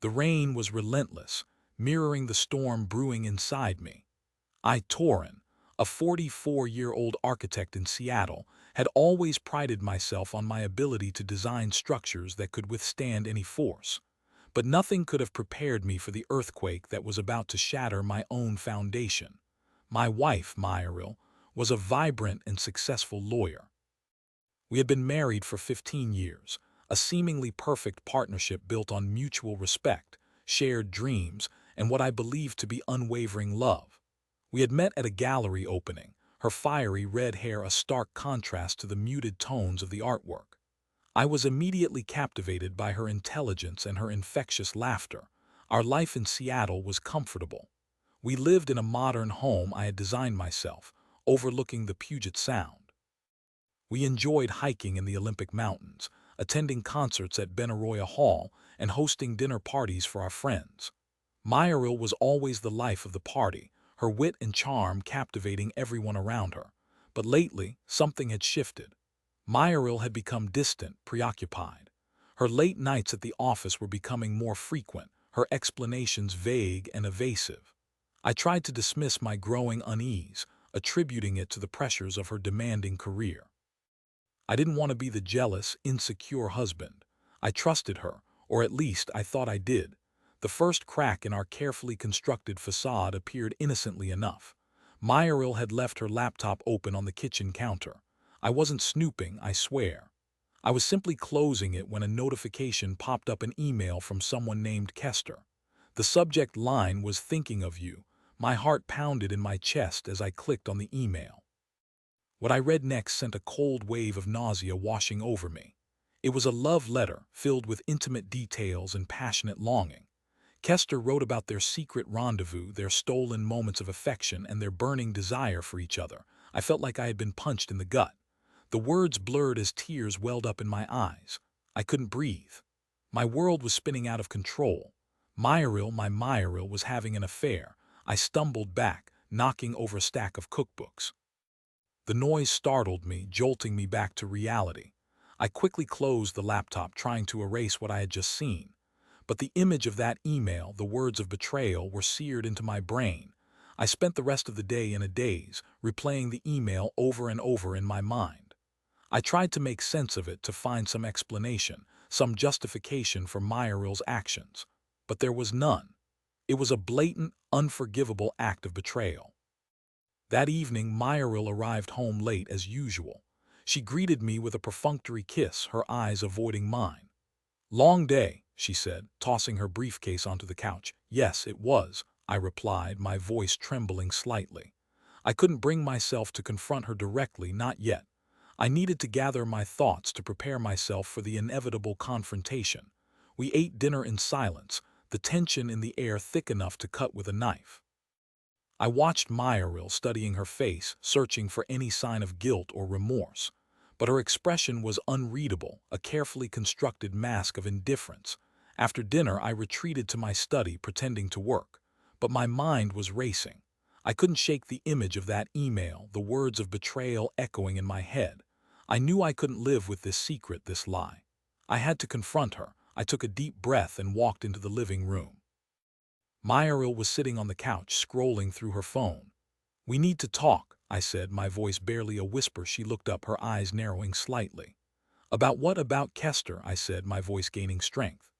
The rain was relentless, mirroring the storm brewing inside me. I, Torin, a 44-year-old architect in Seattle, had always prided myself on my ability to design structures that could withstand any force. But nothing could have prepared me for the earthquake that was about to shatter my own foundation. My wife, Myril, was a vibrant and successful lawyer. We had been married for 15 years, a seemingly perfect partnership built on mutual respect, shared dreams, and what I believed to be unwavering love. We had met at a gallery opening, her fiery red hair a stark contrast to the muted tones of the artwork. I was immediately captivated by her intelligence and her infectious laughter. Our life in Seattle was comfortable. We lived in a modern home I had designed myself, overlooking the Puget Sound. We enjoyed hiking in the Olympic Mountains, attending concerts at Benaroya Hall, and hosting dinner parties for our friends. Myril was always the life of the party, her wit and charm captivating everyone around her. But lately, something had shifted. Myril had become distant, preoccupied. Her late nights at the office were becoming more frequent, her explanations vague and evasive. I tried to dismiss my growing unease, attributing it to the pressures of her demanding career. I didn't want to be the jealous, insecure husband. I trusted her, or at least I thought I did. The first crack in our carefully constructed facade appeared innocently enough. Myril had left her laptop open on the kitchen counter. I wasn't snooping, I swear. I was simply closing it when a notification popped up, an email from someone named Kester. The subject line was "Thinking of you." My heart pounded in my chest as I clicked on the email. What I read next sent a cold wave of nausea washing over me. It was a love letter filled with intimate details and passionate longing. Kester wrote about their secret rendezvous, their stolen moments of affection, and their burning desire for each other. I felt like I had been punched in the gut. The words blurred as tears welled up in my eyes. I couldn't breathe. My world was spinning out of control. My Myril was having an affair. I stumbled back, knocking over a stack of cookbooks. The noise startled me, jolting me back to reality. I quickly closed the laptop, trying to erase what I had just seen. But the image of that email, the words of betrayal, were seared into my brain. I spent the rest of the day in a daze, replaying the email over and over in my mind. I tried to make sense of it, to find some explanation, some justification for Myril's actions. But there was none. It was a blatant, unforgivable act of betrayal. That evening, Myril arrived home late as usual. She greeted me with a perfunctory kiss, her eyes avoiding mine. "Long day," she said, tossing her briefcase onto the couch. "Yes, it was," I replied, my voice trembling slightly. I couldn't bring myself to confront her directly, not yet. I needed to gather my thoughts to prepare myself for the inevitable confrontation. We ate dinner in silence, the tension in the air thick enough to cut with a knife. I watched Myril, studying her face, searching for any sign of guilt or remorse. But her expression was unreadable, a carefully constructed mask of indifference. After dinner, I retreated to my study, pretending to work. But my mind was racing. I couldn't shake the image of that email, the words of betrayal echoing in my head. I knew I couldn't live with this secret, this lie. I had to confront her. I took a deep breath and walked into the living room. Myril was sitting on the couch, scrolling through her phone. "We need to talk," I said, my voice barely a whisper. She looked up, her eyes narrowing slightly. "About what?" "About Kester," I said, my voice gaining strength.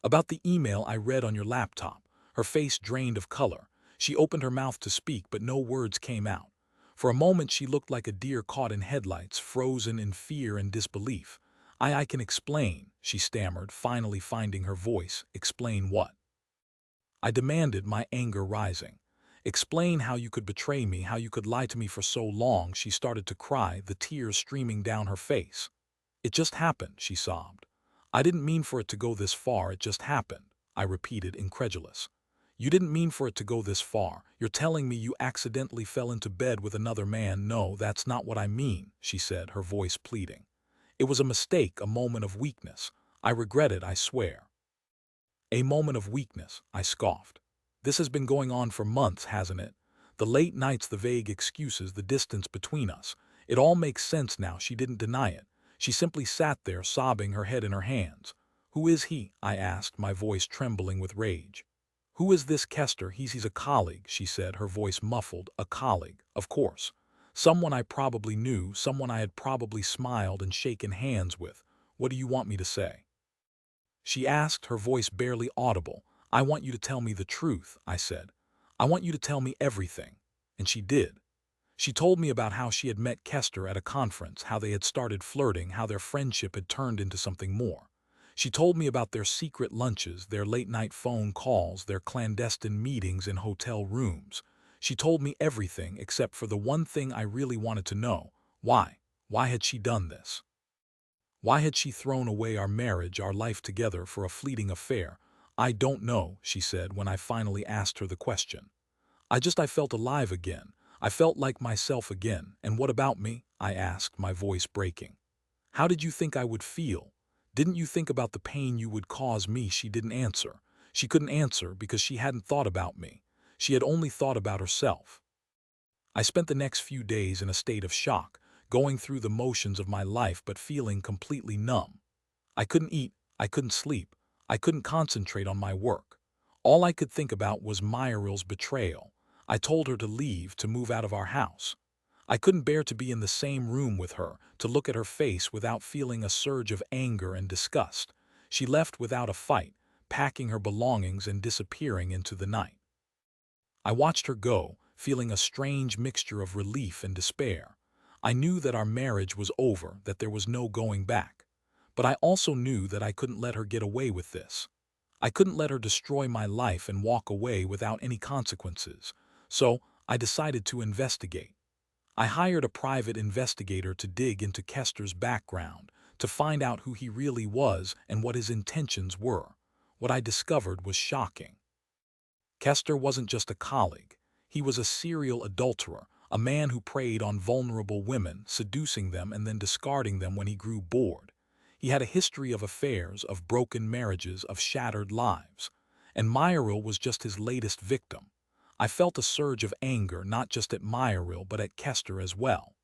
"About the email I read on your laptop." Her face drained of color. She opened her mouth to speak, but no words came out. For a moment she looked like a deer caught in headlights, frozen in fear and disbelief. I can explain," she stammered, finally finding her voice. "Explain what?" I demanded, my anger rising. "Explain how you could betray me, how you could lie to me for so long." She started to cry, the tears streaming down her face. "It just happened," she sobbed. "I didn't mean for it to go this far, it just happened," I repeated, incredulous. "You didn't mean for it to go this far? You're telling me you accidentally fell into bed with another man?" "No, that's not what I mean," she said, her voice pleading. "It was a mistake, a moment of weakness. I regret it, I swear." "A moment of weakness," I scoffed. "This has been going on for months, hasn't it? The late nights, the vague excuses, the distance between us. It all makes sense now." She didn't deny it. She simply sat there, sobbing, her head in her hands. "Who is he?" I asked, my voice trembling with rage. "Who is this Kester? He's a colleague," she said, her voice muffled. "A colleague, of course. Someone I probably knew, someone I had probably smiled and shaken hands with. What do you want me to say?" She asked, her voice barely audible. "I want you to tell me the truth," I said. "I want you to tell me everything." And she did. She told me about how she had met Kester at a conference, how they had started flirting, how their friendship had turned into something more. She told me about their secret lunches, their late-night phone calls, their clandestine meetings in hotel rooms. She told me everything except for the one thing I really wanted to know. Why? Why had she done this? Why had she thrown away our marriage, our life together, for a fleeting affair? "I don't know," she said when I finally asked her the question. I felt alive again. I felt like myself again. "And what about me?" I asked, my voice breaking. "How did you think I would feel? Didn't you think about the pain you would cause me?" She didn't answer. She couldn't answer because she hadn't thought about me. She had only thought about herself. I spent the next few days in a state of shock, going through the motions of my life but feeling completely numb. I couldn't eat, I couldn't sleep, I couldn't concentrate on my work. All I could think about was Myral's betrayal. I told her to leave, to move out of our house. I couldn't bear to be in the same room with her, to look at her face without feeling a surge of anger and disgust. She left without a fight, packing her belongings and disappearing into the night. I watched her go, feeling a strange mixture of relief and despair. I knew that our marriage was over, that there was no going back. But I also knew that I couldn't let her get away with this. I couldn't let her destroy my life and walk away without any consequences. So I decided to investigate. I hired a private investigator to dig into Kester's background, to find out who he really was and what his intentions were. What I discovered was shocking. Kester wasn't just a colleague. He was a serial adulterer, a man who preyed on vulnerable women, seducing them and then discarding them when he grew bored. He had a history of affairs, of broken marriages, of shattered lives. And Myral was just his latest victim. I felt a surge of anger not just at Myral but at Kester as well.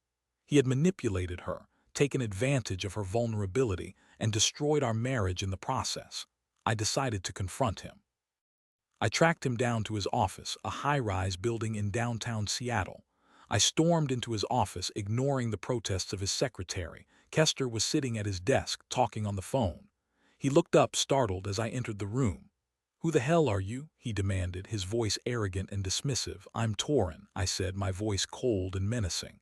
He had manipulated her, taken advantage of her vulnerability, and destroyed our marriage in the process. I decided to confront him. I tracked him down to his office, a high-rise building in downtown Seattle. I stormed into his office, ignoring the protests of his secretary. Kester was sitting at his desk, talking on the phone. He looked up, startled, as I entered the room. "Who the hell are you?" he demanded, his voice arrogant and dismissive. "I'm Torin," I said, my voice cold and menacing.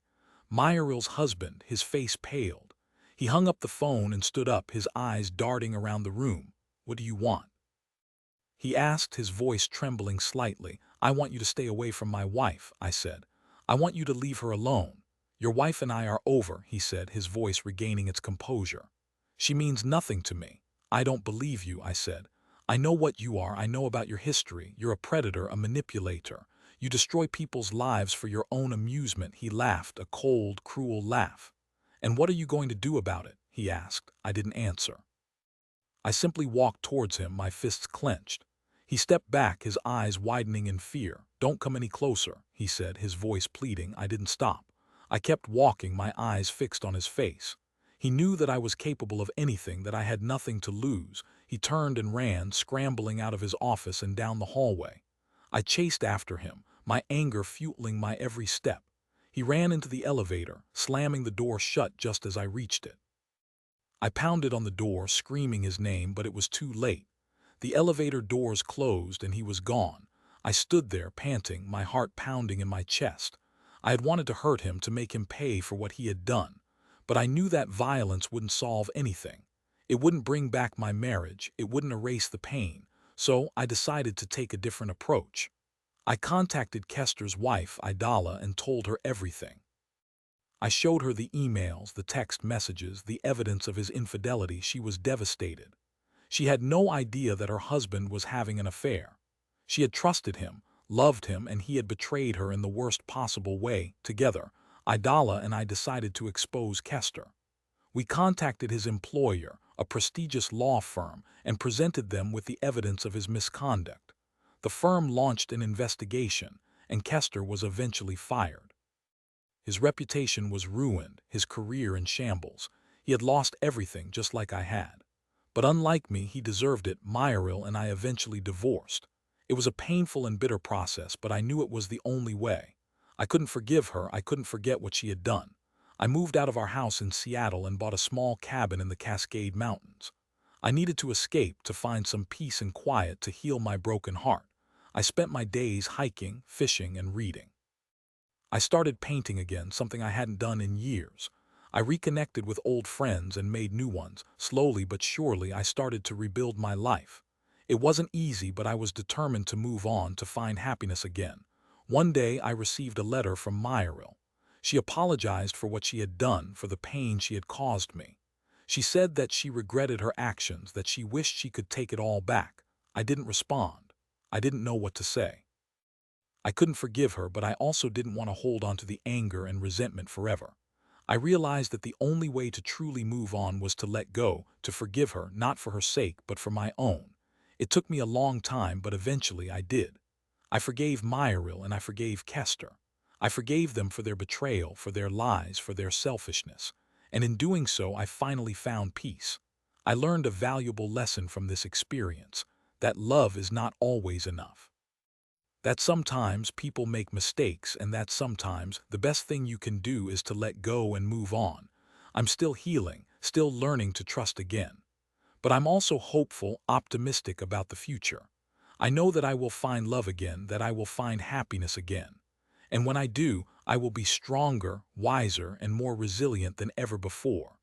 "Myral's husband." His face paled. He hung up the phone and stood up, his eyes darting around the room. "What do you want?" he asked, his voice trembling slightly. "I want you to stay away from my wife," I said. "I want you to leave her alone." "Your wife and I are over," he said, his voice regaining its composure. "She means nothing to me." "I don't believe you," I said. "I know what you are. I know about your history. You're a predator, a manipulator. You destroy people's lives for your own amusement." He laughed, a cold, cruel laugh. "And what are you going to do about it?" he asked. I didn't answer. I simply walked towards him, my fists clenched. He stepped back, his eyes widening in fear. "Don't come any closer," he said, his voice pleading. I didn't stop. I kept walking, my eyes fixed on his face. He knew that I was capable of anything, that I had nothing to lose. He turned and ran, scrambling out of his office and down the hallway. I chased after him, my anger fueling my every step. He ran into the elevator, slamming the door shut just as I reached it. I pounded on the door, screaming his name, but it was too late. The elevator doors closed and he was gone. I stood there, panting, my heart pounding in my chest. I had wanted to hurt him, to make him pay for what he had done. But I knew that violence wouldn't solve anything. It wouldn't bring back my marriage. It wouldn't erase the pain. So I decided to take a different approach. I contacted Kester's wife, Idala, and told her everything. I showed her the emails, the text messages, the evidence of his infidelity. She was devastated. She had no idea that her husband was having an affair. She had trusted him, loved him, and he had betrayed her in the worst possible way. Together, Idala and I decided to expose Kester. We contacted his employer, a prestigious law firm, and presented them with the evidence of his misconduct. The firm launched an investigation, and Kester was eventually fired. His reputation was ruined, his career in shambles. He had lost everything just like I had. But unlike me, he deserved it. Myril and I eventually divorced. It was a painful and bitter process, but I knew it was the only way. I couldn't forgive her. I couldn't forget what she had done. I moved out of our house in Seattle and bought a small cabin in the Cascade Mountains. I needed to escape, to find some peace and quiet to heal my broken heart. I spent my days hiking, fishing, and reading. I started painting again, something I hadn't done in years. I reconnected with old friends and made new ones. Slowly but surely, I started to rebuild my life. It wasn't easy, but I was determined to move on, to find happiness again. One day, I received a letter from Myril. She apologized for what she had done, for the pain she had caused me. She said that she regretted her actions, that she wished she could take it all back. I didn't respond. I didn't know what to say. I couldn't forgive her, but I also didn't want to hold on to the anger and resentment forever. I realized that the only way to truly move on was to let go, to forgive her, not for her sake, but for my own. It took me a long time, but eventually I did. I forgave Myril and I forgave Kester. I forgave them for their betrayal, for their lies, for their selfishness. And in doing so, I finally found peace. I learned a valuable lesson from this experience, that love is not always enough. That sometimes people make mistakes, and that sometimes the best thing you can do is to let go and move on. I'm still healing, still learning to trust again. But I'm also hopeful, optimistic about the future. I know that I will find love again, that I will find happiness again. And when I do, I will be stronger, wiser, and more resilient than ever before.